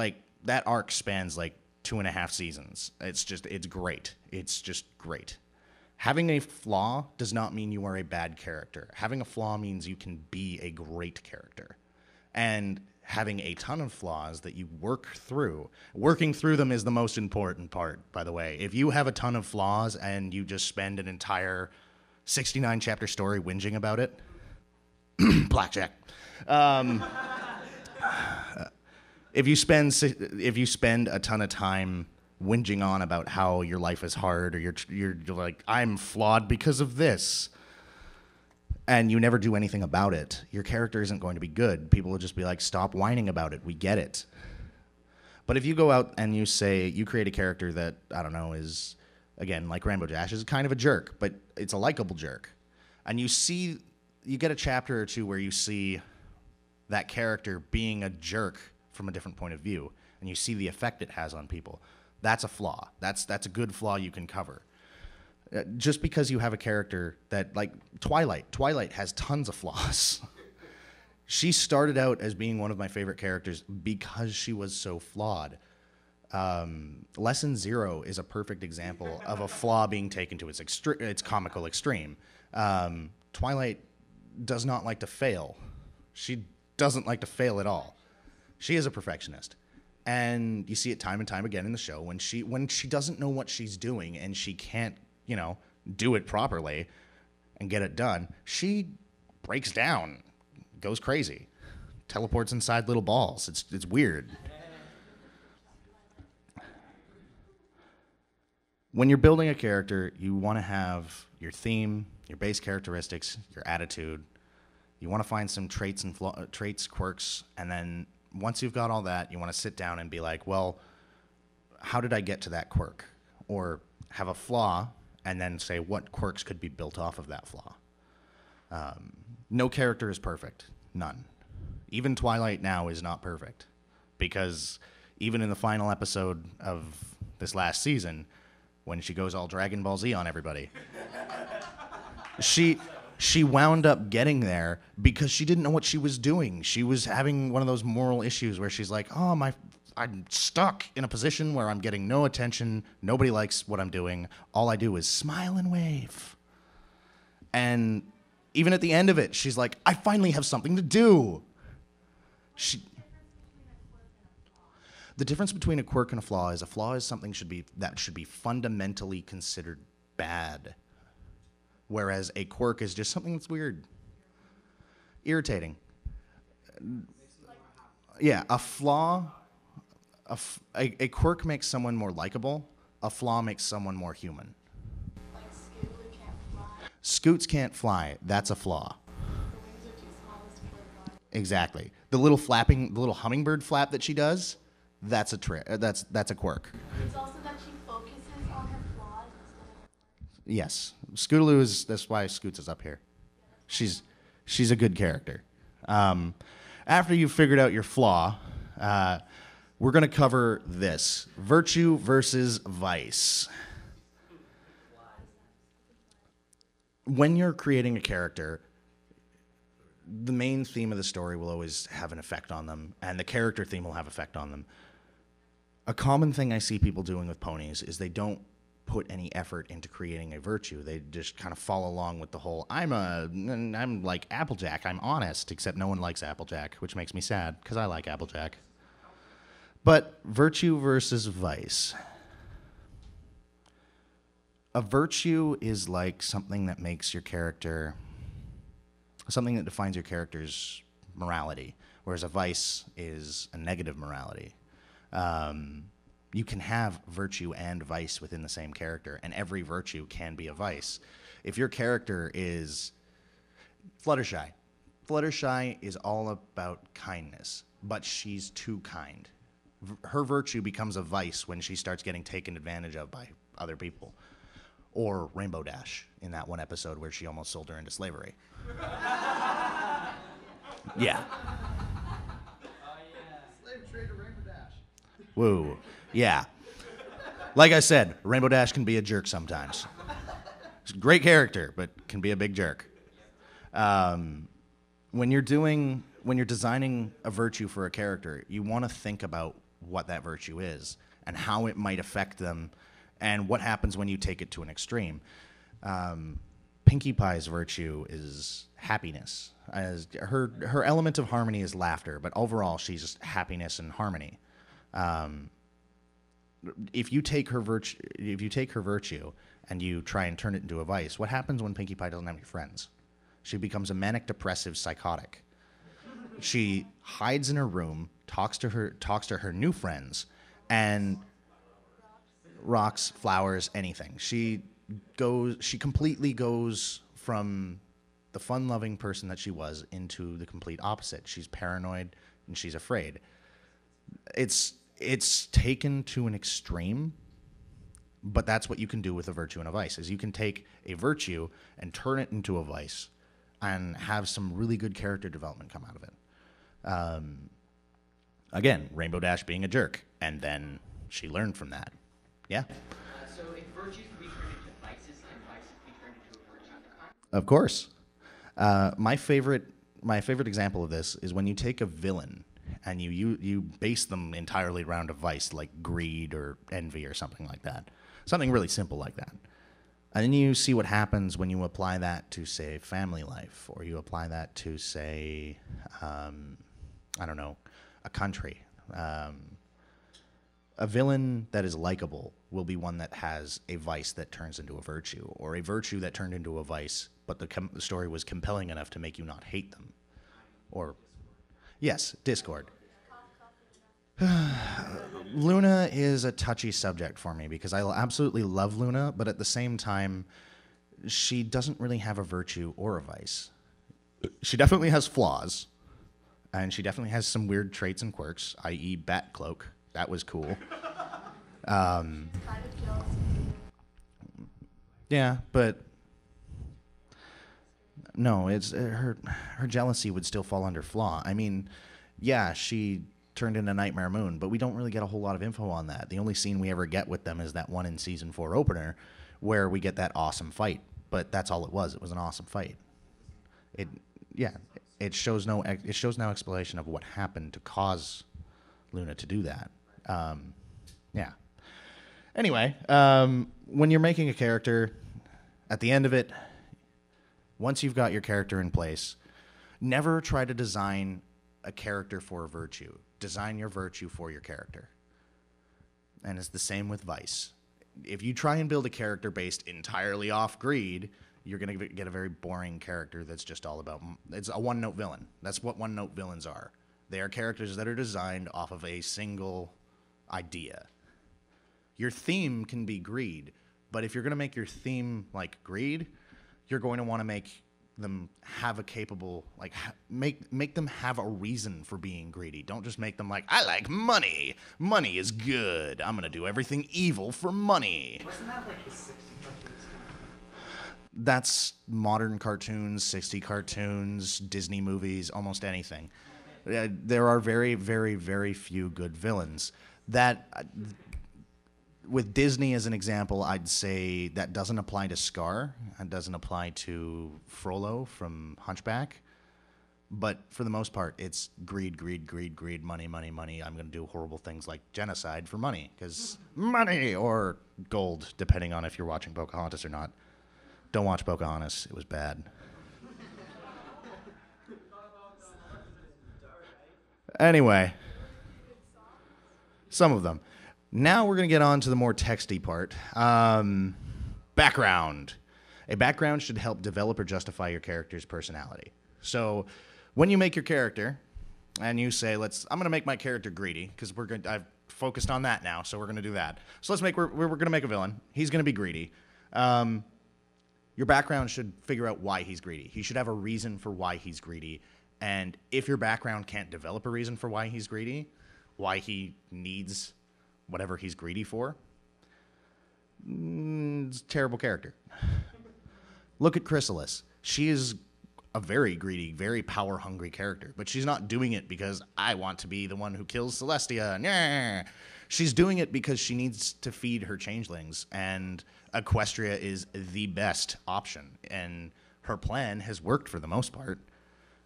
[SPEAKER 1] arc spans 2.5 seasons. It's great. It's just great. Having a flaw does not mean you are a bad character. Having a flaw means you can be a great character. And having a ton of flaws that you work through, working through them is the most important part, by the way. If you have a ton of flaws and you just spend an entire 69 chapter story whinging about it, blackjack. If you spend a ton of time whinging on about how your life is hard, or you're like, I'm flawed because of this, and you never do anything about it, your character isn't going to be good. People will just be like, stop whining about it. We get it. But if you go out and you create a character that, I don't know, is, again, like Rainbow Dash, is kind of a jerk, but it's a likable jerk. And you get a chapter or two where you see that character being a jerk from a different point of view, and you see the effect it has on people. That's a flaw. That's a good flaw you can cover. Just because you have a character that, like Twilight has tons of flaws. She started out as being one of my favorite characters because she was so flawed. Lesson Zero is a perfect example of a flaw being taken to its comical extreme. Twilight does not like to fail. She doesn't like to fail at all. She is a perfectionist. And you see it time and time again in the show when she doesn't know what she's doing and she can't, do it properly and get it done, she breaks down, goes crazy, teleports inside little balls. It's weird. When you're building a character, you want to have your theme, your base characteristics, your attitude. You want to find some traits and traits, quirks, and then once you've got all that, you want to sit down and be like, well, how did I get to that quirk? Or have a flaw, and then say what quirks could be built off of that flaw. No character is perfect. None. Even Twilight now is not perfect. Because even in the final episode of this last season, when she goes all Dragon Ball Z on everybody, she wound up getting there because she didn't know what she was doing. She was having one of those moral issues where she's like, I'm stuck in a position where I'm getting no attention. Nobody likes what I'm doing. All I do is smile and wave. And even at the end of it, she's like, I finally have something to do. The difference between a quirk and a flaw is something that should be fundamentally considered bad. Whereas a quirk is just something that's weird, irritating. Yeah, a flaw, a quirk makes someone more likable. A flaw makes someone more human.
[SPEAKER 3] Like Scoot who can't fly.
[SPEAKER 1] Scoots can't fly. That's a flaw.
[SPEAKER 3] The wings are too small to support a body.
[SPEAKER 1] Exactly. The little hummingbird flap that she does, that's a that's a quirk.
[SPEAKER 3] It's also that she focuses on her flaws instead of...
[SPEAKER 1] Yes, Scootaloo that's why Scoots is up here. She's a good character. After you've figured out your flaw, we're going to cover this: virtue versus vice. When you're creating a character, the main theme of the story will always have an effect on them, and the character theme will have effect on them. A common thing I see people doing with ponies is they don't put any effort into creating a virtue. They just kind of follow along with the whole, I'm like Applejack, I'm honest, except no one likes Applejack, which makes me sad, because I like Applejack. But virtue versus vice. A virtue is like something that makes your character, something that defines your character's morality, whereas a vice is a negative morality. You can have virtue and vice within the same character, and every virtue can be a vice. If your character is Fluttershy, Fluttershy is all about kindness, but she's too kind. Her virtue becomes a vice when she starts getting taken advantage of by other people. Or Rainbow Dash in that one episode where she almost sold her into slavery. Yeah.
[SPEAKER 4] Slave trade to Rainbow Dash.
[SPEAKER 1] Woo. Yeah. Like I said, Rainbow Dash can be a jerk sometimes. She's a great character, but can be a big jerk. When you're designing a virtue for a character, you want to think about what that virtue is and how it might affect them and what happens when you take it to an extreme. Pinkie Pie's virtue is happiness. Her element of harmony is laughter, but overall she's happiness and harmony. If you take her virtue and you try and turn it into a vice, what happens when Pinkie Pie doesn't have any friends? She becomes a manic depressive psychotic. She hides in her room, talks to her new friends, and rocks, flowers, anything. She completely goes from the fun-loving person that she was into the complete opposite. She's paranoid and she's afraid. It's taken to an extreme, but that's what you can do with a virtue and a vice, is you can take a virtue and turn it into a vice and have some really good character development come out of it. Again, Rainbow Dash being a jerk, and then she learned from that. Yeah?
[SPEAKER 5] So if virtues can be turned into vices, can vices be turned into a virtue?
[SPEAKER 1] Of course. My favorite my favorite example of this is when you take a villain and you base them entirely around a vice like greed or envy or something like that. Something really simple like that. And then you see what happens when you apply that to, say, family life, or you apply that to, say, I don't know, a country. A villain that is likable will be one that has a vice that turns into a virtue, or a virtue that turned into a vice, but the story was compelling enough to make you not hate them. Or, yes, Discord. Luna is a touchy subject for me because I absolutely love Luna, but at the same time, she doesn't really have a virtue or a vice. She definitely has flaws, and she definitely has some weird traits and quirks, i.e. bat cloak. That was cool. Yeah, but no, it's her jealousy would still fall under flaw. I mean, yeah, she turned into Nightmare Moon, but we don't really get a whole lot of info on that. The only scene we ever get with them is that one in season 4 opener where we get that awesome fight. But that's all it was. It was an awesome fight. It shows no explanation of what happened to cause Luna to do that. Yeah. Anyway, when you're making a character, at the end of it, once you've got your character in place, never try to design a character for a virtue. Design your virtue for your character. And it's the same with vice. If you try and build a character based entirely off greed, you're going to get a very boring character that's just all about... It's a one-note villain. That's what one-note villains are. They are characters that are designed off of a single idea. Your theme can be greed, but if you're going to make your theme like greed, you're going to want to make them have a capable, like, make them have a reason for being greedy. Don't just make them like, I like money. Money is good. I'm going to do everything evil for money.
[SPEAKER 4] Wasn't that like the 60 cartoons?
[SPEAKER 1] That's modern cartoons, 60 cartoons, Disney movies, almost anything. There are very, very, very few good villains. That, with Disney as an example, I'd say that doesn't apply to Scar. It doesn't apply to Frollo from Hunchback. But for the most part, it's greed, greed, greed, greed, money, money, money. I'm going to do horrible things like genocide for money, because money, or gold, depending on if you're watching Pocahontas or not. Don't watch Pocahontas. It was bad. Anyway, some of them. Now we're going to get on to the more texty part. Background. A background should help develop or justify your character's personality. So when you make your character and you say, I'm going to make my character greedy, because I've focused on that now, so we're going to do that. So we're going to make a villain. He's going to be greedy. Your background should figure out why he's greedy. He should have a reason for why he's greedy. And if your background can't develop a reason for why he's greedy, why he needs whatever he's greedy for, it's a terrible character. Look at Chrysalis. She is a very greedy, very power-hungry character, but she's not doing it because I want to be the one who kills Celestia. Nah. She's doing it because she needs to feed her changelings, and Equestria is the best option, and her plan has worked for the most part.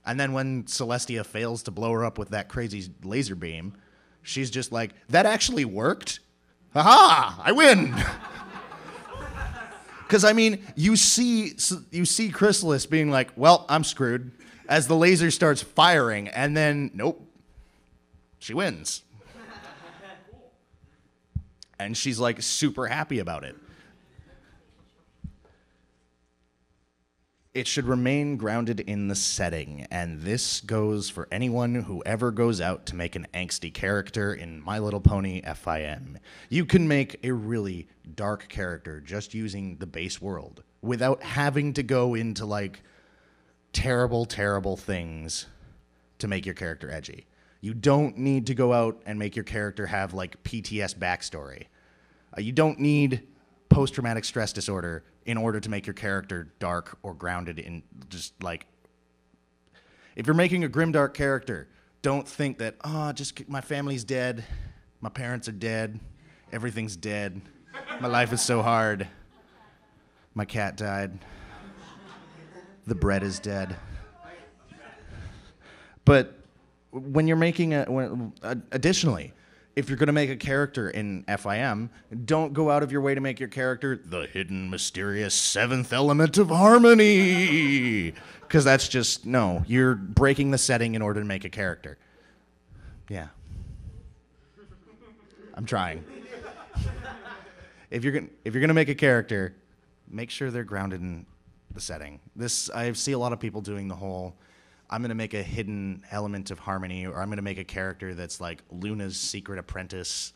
[SPEAKER 1] And then when Celestia fails to blow her up with that crazy laser beam, she's just like, that actually worked? Ha-ha! I win! Because, I mean, you see Chrysalis being like, well, I'm screwed, as the laser starts firing, and then, nope, she wins. And she's, like, super happy about it. It should remain grounded in the setting, and this goes for anyone who ever goes out to make an angsty character in My Little Pony FIM. You can make a really dark character just using the base world without having to go into, like, terrible, terrible things to make your character edgy. You don't need to go out and make your character have, like, PTS backstory. You don't need post-traumatic stress disorder in order to make your character dark or grounded in just, like... If you're making a grimdark character, don't think that, just my family's dead, my parents are dead, everything's dead, my life is so hard, my cat died, the bread is dead. But when you're making additionally, if you're going to make a character in FIM, don't go out of your way to make your character the hidden, mysterious seventh element of harmony. Because that's just, no, you're breaking the setting in order to make a character. Yeah. I'm trying. If you're gonna make a character, make sure they're grounded in the setting. I see a lot of people doing the whole, I'm gonna make a hidden element of harmony, or I'm gonna make a character that's like Luna's secret apprentice,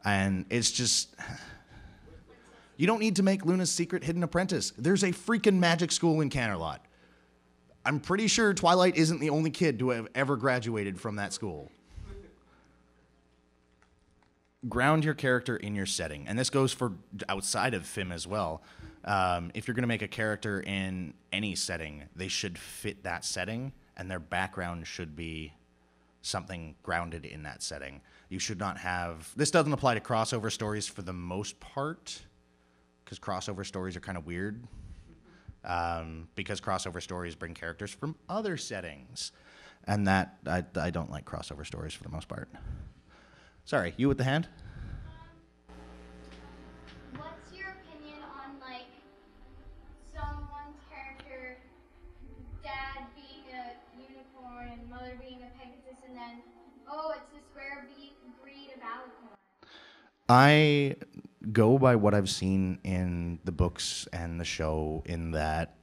[SPEAKER 1] and it's just, you don't need to make Luna's secret hidden apprentice. There's a freaking magic school in Canterlot. I'm pretty sure Twilight isn't the only kid to have ever graduated from that school. Ground your character in your setting, and this goes for outside of FIM as well. If you're going to make a character in any setting, they should fit that setting, and their background should be something grounded in that setting. You should not have... This doesn't apply to crossover stories for the most part, because crossover stories are kind of weird, because crossover stories bring characters from other settings, and that I don't like crossover stories for the most part. Sorry, you with the hand?
[SPEAKER 2] What's your opinion on, like, someone's character, dad being a unicorn and mother being a Pegasus, and then, oh, it's this rare breed of alicorn?
[SPEAKER 1] I go by what I've seen in the books and the show, in that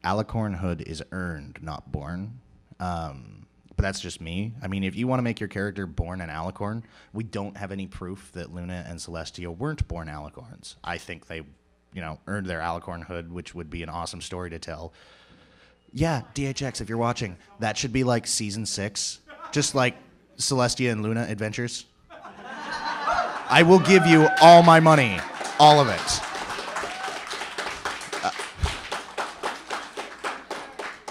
[SPEAKER 1] alicornhood is earned, not born. But that's just me. I mean, if you want to make your character born an alicorn, we don't have any proof that Luna and Celestia weren't born alicorns. I think they, earned their alicornhood, which would be an awesome story to tell. Yeah, DHX, if you're watching, that should be like season 6, just like Celestia and Luna adventures. I will give you all my money, all of it.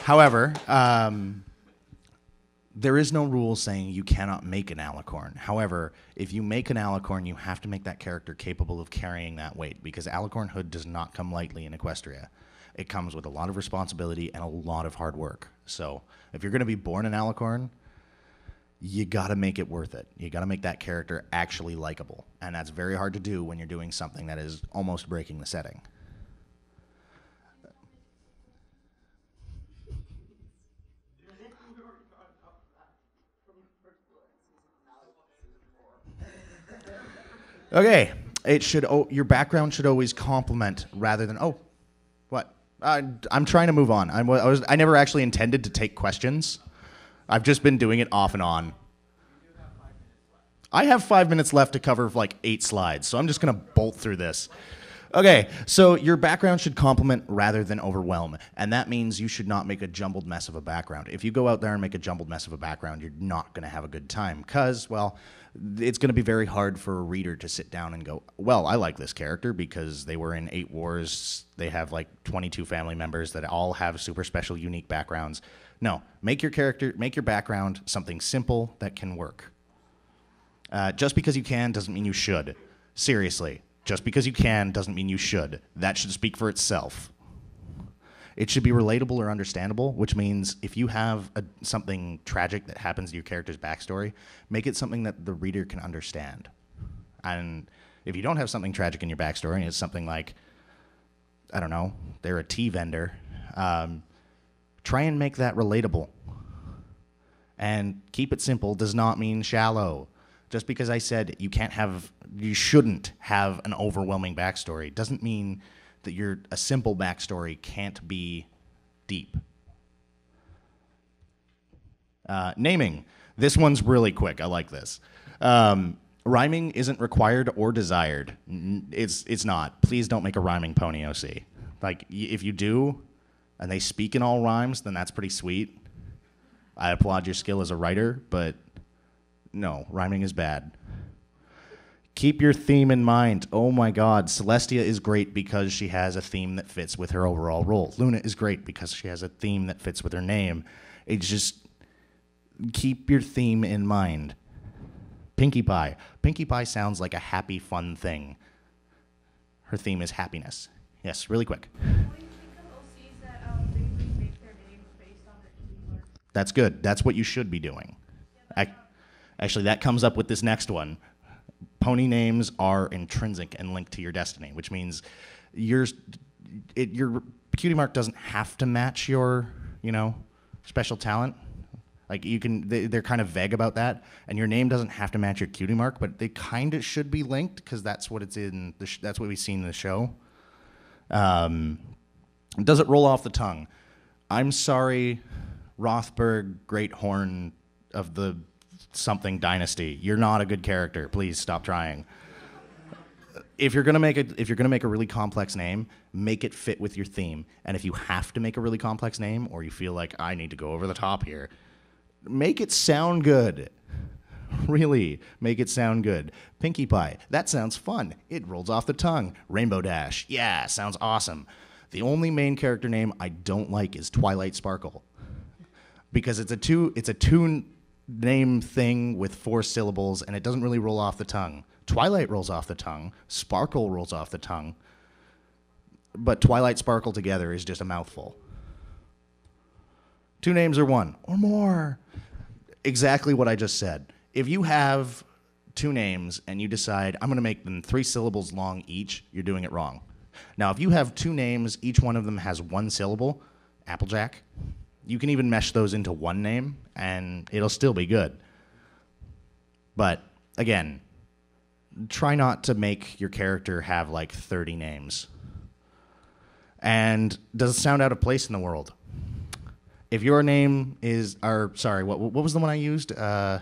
[SPEAKER 1] However, there is no rule saying you cannot make an alicorn. However, if you make an alicorn, you have to make that character capable of carrying that weight, because alicornhood does not come lightly in Equestria. It comes with a lot of responsibility and a lot of hard work. So if you're going to be born an alicorn, you got to make it worth it. You got to make that character actually likable. And that's very hard to do when you're doing something that is almost breaking the setting. Okay, your background should always complement rather than, what? I'm trying to move on. I never actually intended to take questions. I've just been doing it off and on. I have 5 minutes left to cover like 8 slides, so I'm just gonna bolt through this. Okay, so your background should complement rather than overwhelm, and that means you should not make a jumbled mess of a background. If you go out there and make a jumbled mess of a background, you're not gonna have a good time, because, well, it's going to be very hard for a reader to sit down and go, well, I like this character because they were in 8 wars. They have like 22 family members that all have super special, unique backgrounds. No, make your background something simple that can work. Just because you can doesn't mean you should. Seriously, just because you can doesn't mean you should. That should speak for itself. It should be relatable or understandable, which means if you have something tragic that happens to your character's backstory, make it something that the reader can understand. And if you don't have something tragic in your backstory, and it's something like, I don't know, they're a tea vendor, try and make that relatable. And keep it simple does not mean shallow. Just because I said you shouldn't have an overwhelming backstory doesn't mean that a simple backstory can't be deep. Naming. This one's really quick. I like this. Rhyming isn't required or desired. It's not. Please don't make a rhyming pony OC. Like, if you do, and they speak in all rhymes, then that's pretty sweet. I applaud your skill as a writer, but no, rhyming is bad. Keep your theme in mind. Oh my God, Celestia is great because she has a theme that fits with her overall role. Luna is great because she has a theme that fits with her name. It's just, keep your theme in mind. Pinkie Pie. Pinkie Pie sounds like a happy, fun thing. Her theme is happiness. Yes, really quick.
[SPEAKER 3] What do you think of OCs that basically make their names based on their keyword?
[SPEAKER 1] That's good. That's what you should be doing. Actually, that comes up with this next one. Pony names are intrinsic and linked to your destiny, which means your cutie mark doesn't have to match your, special talent. Like they're kind of vague about that, and your name doesn't have to match your cutie mark, but they kind of should be linked because that's what it's in. That's what we've seen in the show. Does it roll off the tongue? I'm sorry, Rothberg, Great Horn of the something dynasty. You're not a good character. Please stop trying. If you're gonna make a really complex name, make it fit with your theme. And if you have to make a really complex name, or you feel like I need to go over the top here, make it sound good. Really, make it sound good. Pinkie Pie, that sounds fun. It rolls off the tongue. Rainbow Dash, yeah, sounds awesome. The only main character name I don't like is Twilight Sparkle, because it's a two name thing with 4 syllables, and it doesn't really roll off the tongue. Twilight rolls off the tongue. Sparkle rolls off the tongue. But Twilight Sparkle together is just a mouthful. 2 names or 1 or more. Exactly what I just said. If you have 2 names and you decide, I'm going to make them 3 syllables long each, you're doing it wrong. Now, if you have 2 names, each one of them has 1 syllable, Applejack, you can even mesh those into 1 name, and it'll still be good. But, again, try not to make your character have like 30 names. And does it sound out of place in the world? If your name is, what was the one I used? I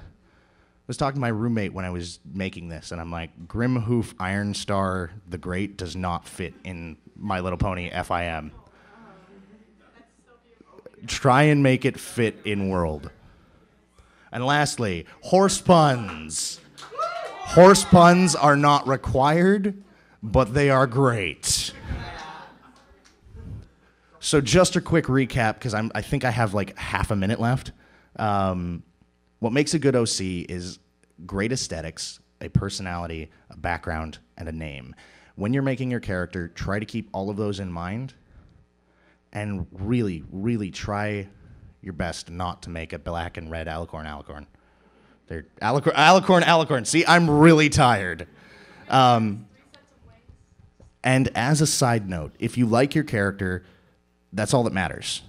[SPEAKER 1] was talking to my roommate when I was making this, and I'm like, Grimhoof Ironstar the Great does not fit in My Little Pony FIM. Try and make it fit in world. And lastly, horse puns. Horse puns are not required, but they are great. So just a quick recap, because I think I have like half a minute left. What makes a good OC is great aesthetics, a personality, a background, and a name. When you're making your character, try to keep all of those in mind, and really, really try your best not to make a black and red alicorn. They're alicorn. See, I'm really tired. And as a side note, if you like your character, that's all that matters.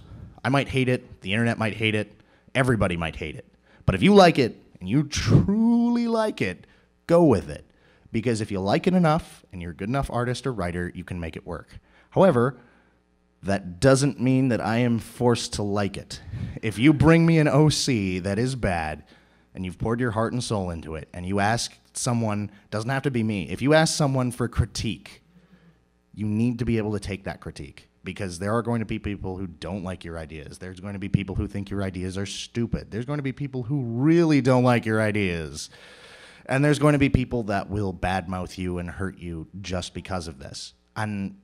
[SPEAKER 1] I might hate it. The internet might hate it. Everybody might hate it. But if you like it, and you truly like it, go with it. Because if you like it enough, and you're a good enough artist or writer, you can make it work. However, that doesn't mean that I am forced to like it. If you bring me an OC that is bad, and you've poured your heart and soul into it, and you ask someone, doesn't have to be me, if you ask someone for critique, you need to be able to take that critique, because there are going to be people who don't like your ideas. There's going to be people who think your ideas are stupid. There's going to be people who really don't like your ideas. And there's going to be people that will badmouth you and hurt you just because of this. And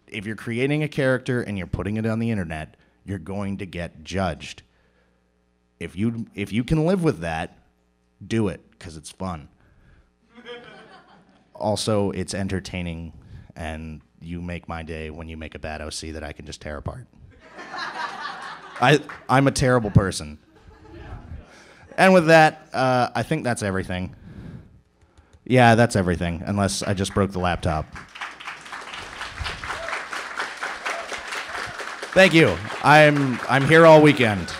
[SPEAKER 1] if you're creating a character and you're putting it on the internet, you're going to get judged. If you can live with that, do it, because it's fun. Also, it's entertaining, and you make my day when you make a bad OC that I can just tear apart. I'm a terrible person. And with that, I think that's everything. Yeah, that's everything, unless I just broke the laptop. Thank you. I'm here all weekend.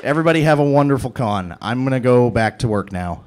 [SPEAKER 1] Everybody have a wonderful con. I'm going to go back to work now.